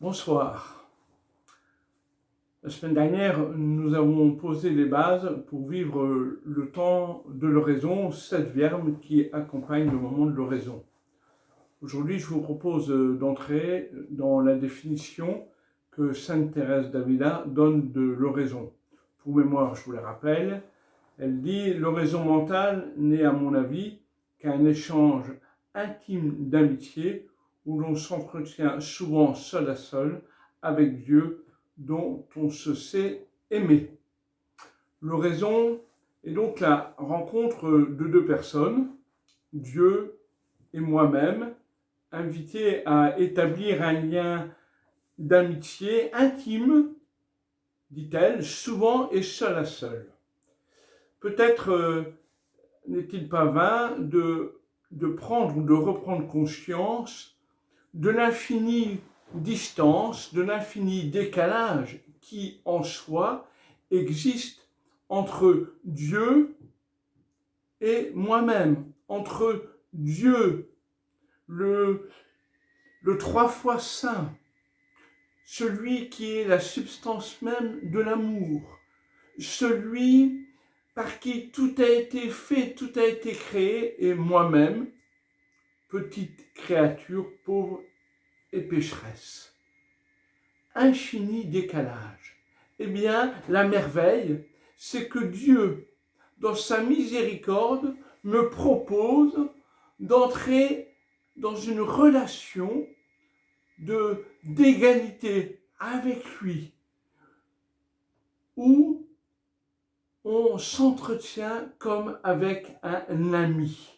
Bonsoir. La semaine dernière, nous avons posé les bases pour vivre le temps de l'oraison, cette verbe qui accompagne le moment de l'oraison. Aujourd'hui, je vous propose d'entrer dans la définition que Sainte Thérèse d'Avila donne de l'oraison. Pour mémoire, je vous la rappelle, elle dit « L'oraison mentale n'est à mon avis qu'un échange intime d'amitié où l'on s'entretient souvent seul à seul avec Dieu dont on se sait aimer. » L'oraison est donc la rencontre de deux personnes, Dieu et moi-même, invités à établir un lien d'amitié intime, dit-elle, souvent et seul à seul. Peut-être n'est-il pas vain de prendre ou de reprendre conscience de l'infinie distance, de l'infini décalage qui en soi existe entre Dieu et moi-même, entre Dieu, le trois fois saint, celui qui est la substance même de l'amour, celui par qui tout a été fait, tout a été créé, et moi-même, petite créature pauvre et pécheresse. Infini décalage. Eh bien, la merveille, c'est que Dieu, dans sa miséricorde, me propose d'entrer dans une relation d'égalité avec lui, où on s'entretient comme avec un ami.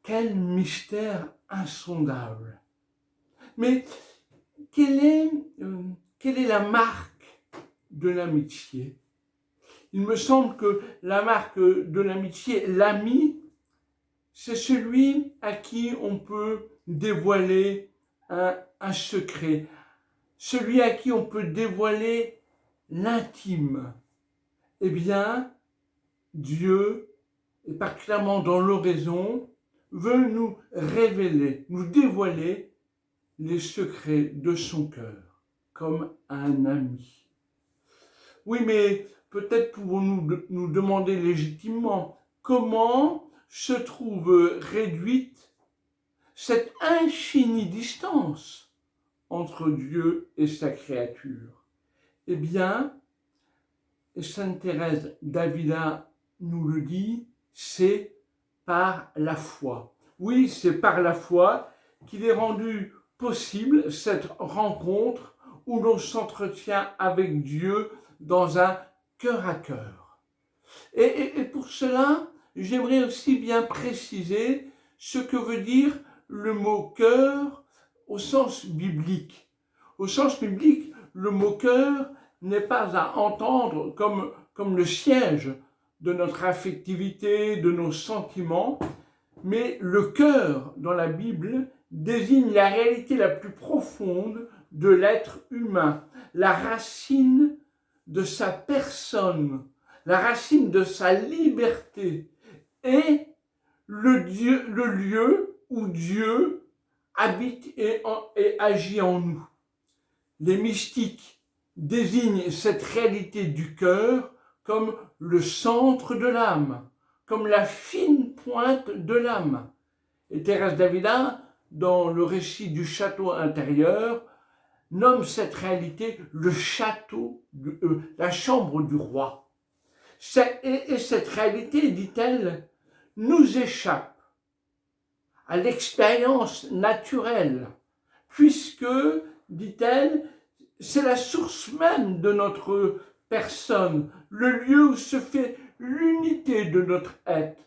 Quel mystère insondable! Mais quelle est la marque de l'amitié? Il me semble que la marque de l'amitié, l'ami, c'est celui à qui on peut dévoiler un secret, celui à qui on peut dévoiler l'intime. Eh bien, Dieu, et particulièrement dans l'oraison, veut nous révéler, nous dévoiler les secrets de son cœur, comme un ami. Oui, mais peut-être pouvons-nous nous demander légitimement comment se trouve réduite cette infinie distance entre Dieu et sa créature. Eh bien, Sainte Thérèse d'Avila nous le dit, c'est par la foi. Oui, c'est par la foi qu'il est rendu possible cette rencontre où l'on s'entretient avec Dieu dans un cœur à cœur. Et pour cela, j'aimerais aussi bien préciser ce que veut dire le mot cœur au sens biblique. Au sens biblique, le mot cœur n'est pas à entendre comme le siège de notre affectivité, de nos sentiments, mais le cœur dans la Bible désigne la réalité la plus profonde de l'être humain, la racine de sa personne, la racine de sa liberté et le lieu où Dieu habite et agit en nous. Les mystiques désignent cette réalité du cœur comme le centre de l'âme, comme la fine pointe de l'âme. Et Thérèse d'Avila, dans le récit du château intérieur, nomme cette réalité le château, la chambre du roi. Et cette réalité, dit-elle, nous échappe à l'expérience naturelle, puisque, dit-elle, c'est la source même de notre personne, le lieu où se fait l'unité de notre être.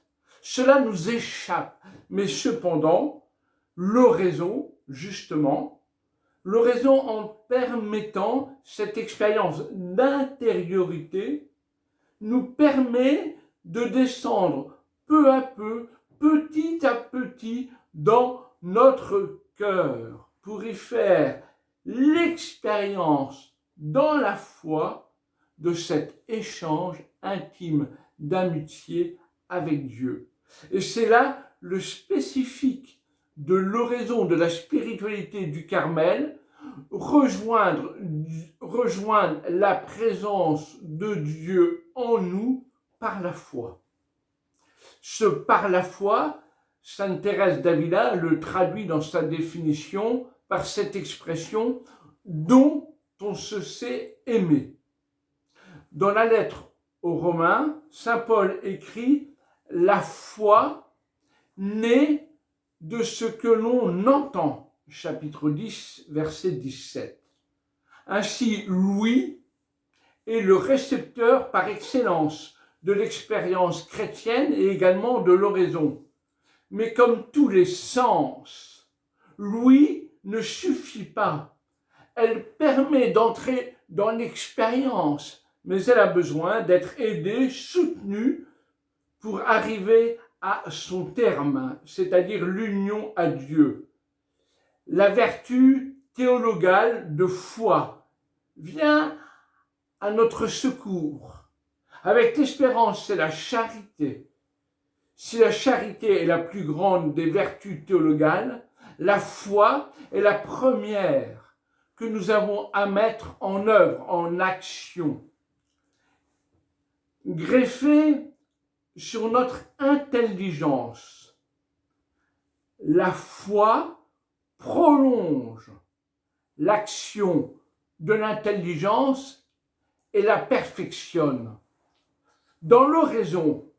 Cela nous échappe, mais cependant, l'oraison, justement, l'oraison en permettant cette expérience d'intériorité, nous permet de descendre peu à peu, petit à petit, dans notre cœur, pour y faire l'expérience dans la foi de cet échange intime d'amitié avec Dieu. Et c'est là le spécifique de l'oraison de la spiritualité du Carmel, rejoindre la présence de Dieu en nous par la foi. Ce par la foi, Sainte Thérèse d'Avila le traduit dans sa définition par cette expression « dont on se sait aimer ». Dans la lettre aux Romains, saint Paul écrit « la foi naît de ce que l'on entend », chapitre 10, verset 17. Ainsi, l'ouïe est le récepteur par excellence de l'expérience chrétienne et également de l'oraison. Mais comme tous les sens, l'ouïe ne suffit pas. Elle permet d'entrer dans l'expérience, mais elle a besoin d'être aidée, soutenue pour arriver à son terme, c'est-à-dire l'union à Dieu. La vertu théologale de foi vient à notre secours. Avec l'espérance, c'est la charité. Si la charité est la plus grande des vertus théologales, la foi est la première que nous avons à mettre en œuvre, en action. Greffée sur notre intelligence, la foi prolonge l'action de l'intelligence et la perfectionne. Dans l'oraison,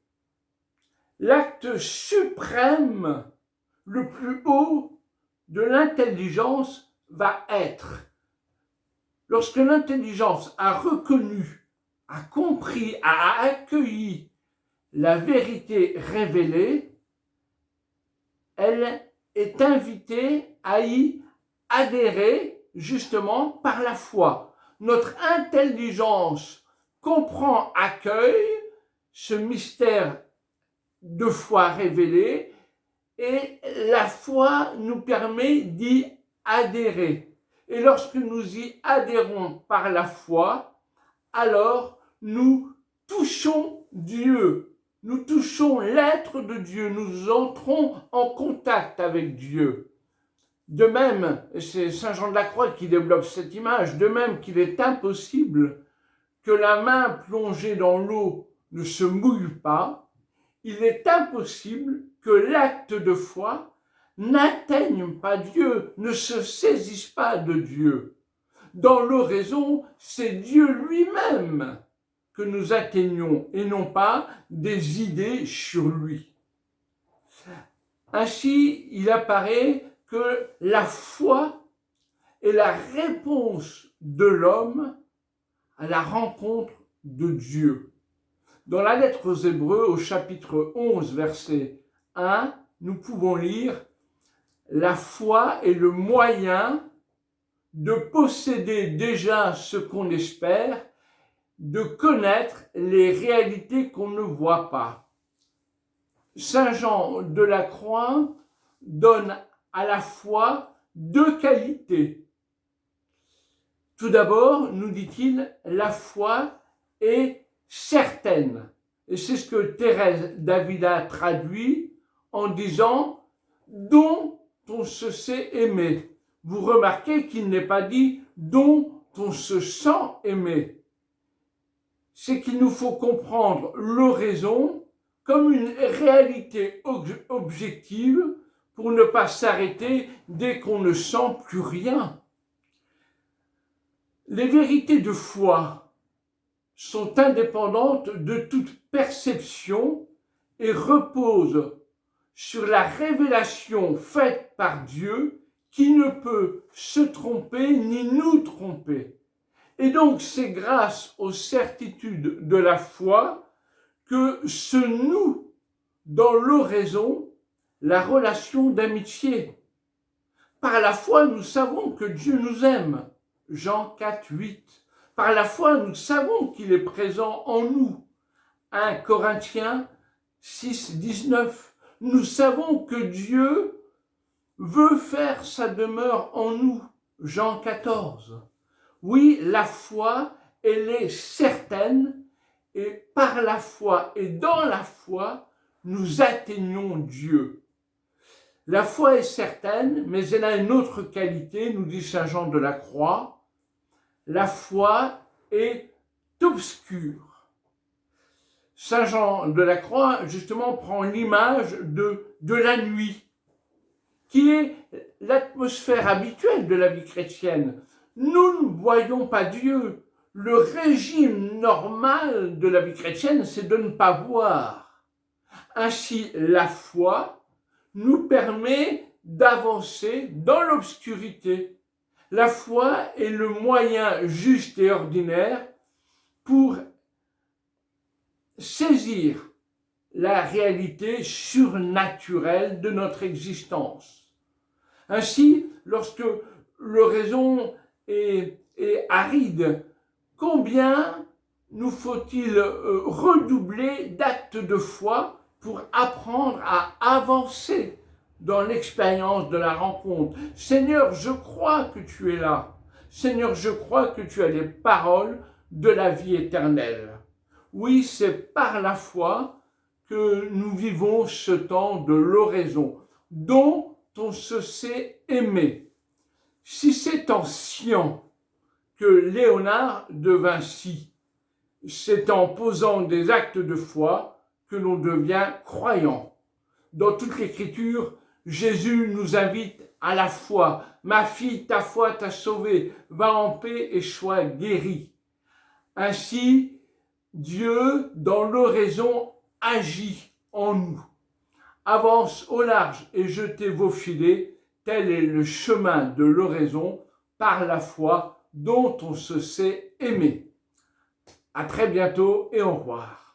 l'acte suprême, le plus haut de l'intelligence va être, lorsque l'intelligence a reconnu, a compris, a accueilli la vérité révélée, elle est invitée à y adhérer justement par la foi. Notre intelligence comprend, accueille ce mystère de foi révélé et la foi nous permet d'y adhérer. Et lorsque nous y adhérons par la foi, alors nous touchons Dieu. Nous touchons l'être de Dieu, nous entrons en contact avec Dieu. De même, c'est saint Jean de la Croix qui développe cette image, de même qu'il est impossible que la main plongée dans l'eau ne se mouille pas, il est impossible que l'acte de foi n'atteigne pas Dieu, ne se saisisse pas de Dieu. Dans l'oraison, c'est Dieu lui-même que nous atteignons et non pas des idées sur lui. Ainsi, il apparaît que la foi est la réponse de l'homme à la rencontre de Dieu. Dans la lettre aux Hébreux, au chapitre 11, verset 1, nous pouvons lire « La foi est le moyen de posséder déjà ce qu'on espère, de connaître les réalités qu'on ne voit pas. » Saint Jean de la Croix donne à la foi deux qualités. Tout d'abord, nous dit-il, la foi est certaine. Et c'est ce que Thérèse d'Avila traduit en disant « dont on se sait aimer ». Vous remarquez qu'il n'est pas dit « dont on se sent aimer ». C'est qu'il nous faut comprendre l'oraison comme une réalité objective pour ne pas s'arrêter dès qu'on ne sent plus rien. Les vérités de foi sont indépendantes de toute perception et reposent sur la révélation faite par Dieu qui ne peut se tromper ni nous tromper. Et donc c'est grâce aux certitudes de la foi que se noue dans l'oraison la relation d'amitié. Par la foi, nous savons que Dieu nous aime. Jean 4, 8. Par la foi, nous savons qu'il est présent en nous. 1 Corinthiens 6, 19. Nous savons que Dieu veut faire sa demeure en nous. Jean 14. Oui, la foi, elle est certaine, et par la foi et dans la foi, nous atteignons Dieu. La foi est certaine, mais elle a une autre qualité, nous dit saint Jean de la Croix. La foi est obscure. Saint Jean de la Croix, justement, prend l'image de la nuit, qui est l'atmosphère habituelle de la vie chrétienne. Nous ne voyons pas Dieu. Le régime normal de la vie chrétienne, c'est de ne pas voir. Ainsi, la foi nous permet d'avancer dans l'obscurité. La foi est le moyen juste et ordinaire pour saisir la réalité surnaturelle de notre existence. Ainsi, lorsque l'oraison est aride, combien nous faut-il redoubler d'actes de foi pour apprendre à avancer dans l'expérience de la rencontre. Seigneur, je crois que tu es là. Seigneur, je crois que tu as les paroles de la vie éternelle. Oui, c'est par la foi que nous vivons ce temps de l'oraison, dont on se sait aimer. Si c'est en sciant que Léonard de Vinci, c'est en posant des actes de foi que l'on devient croyant. Dans toute l'Écriture, Jésus nous invite à la foi. Ma fille, ta foi t'a sauvée, va en paix et sois guérie. Ainsi, Dieu, dans l'oraison, agit en nous. Avance au large et jetez vos filets, tel est le chemin de l'oraison par la foi dont on se sait aimer. À très bientôt et au revoir.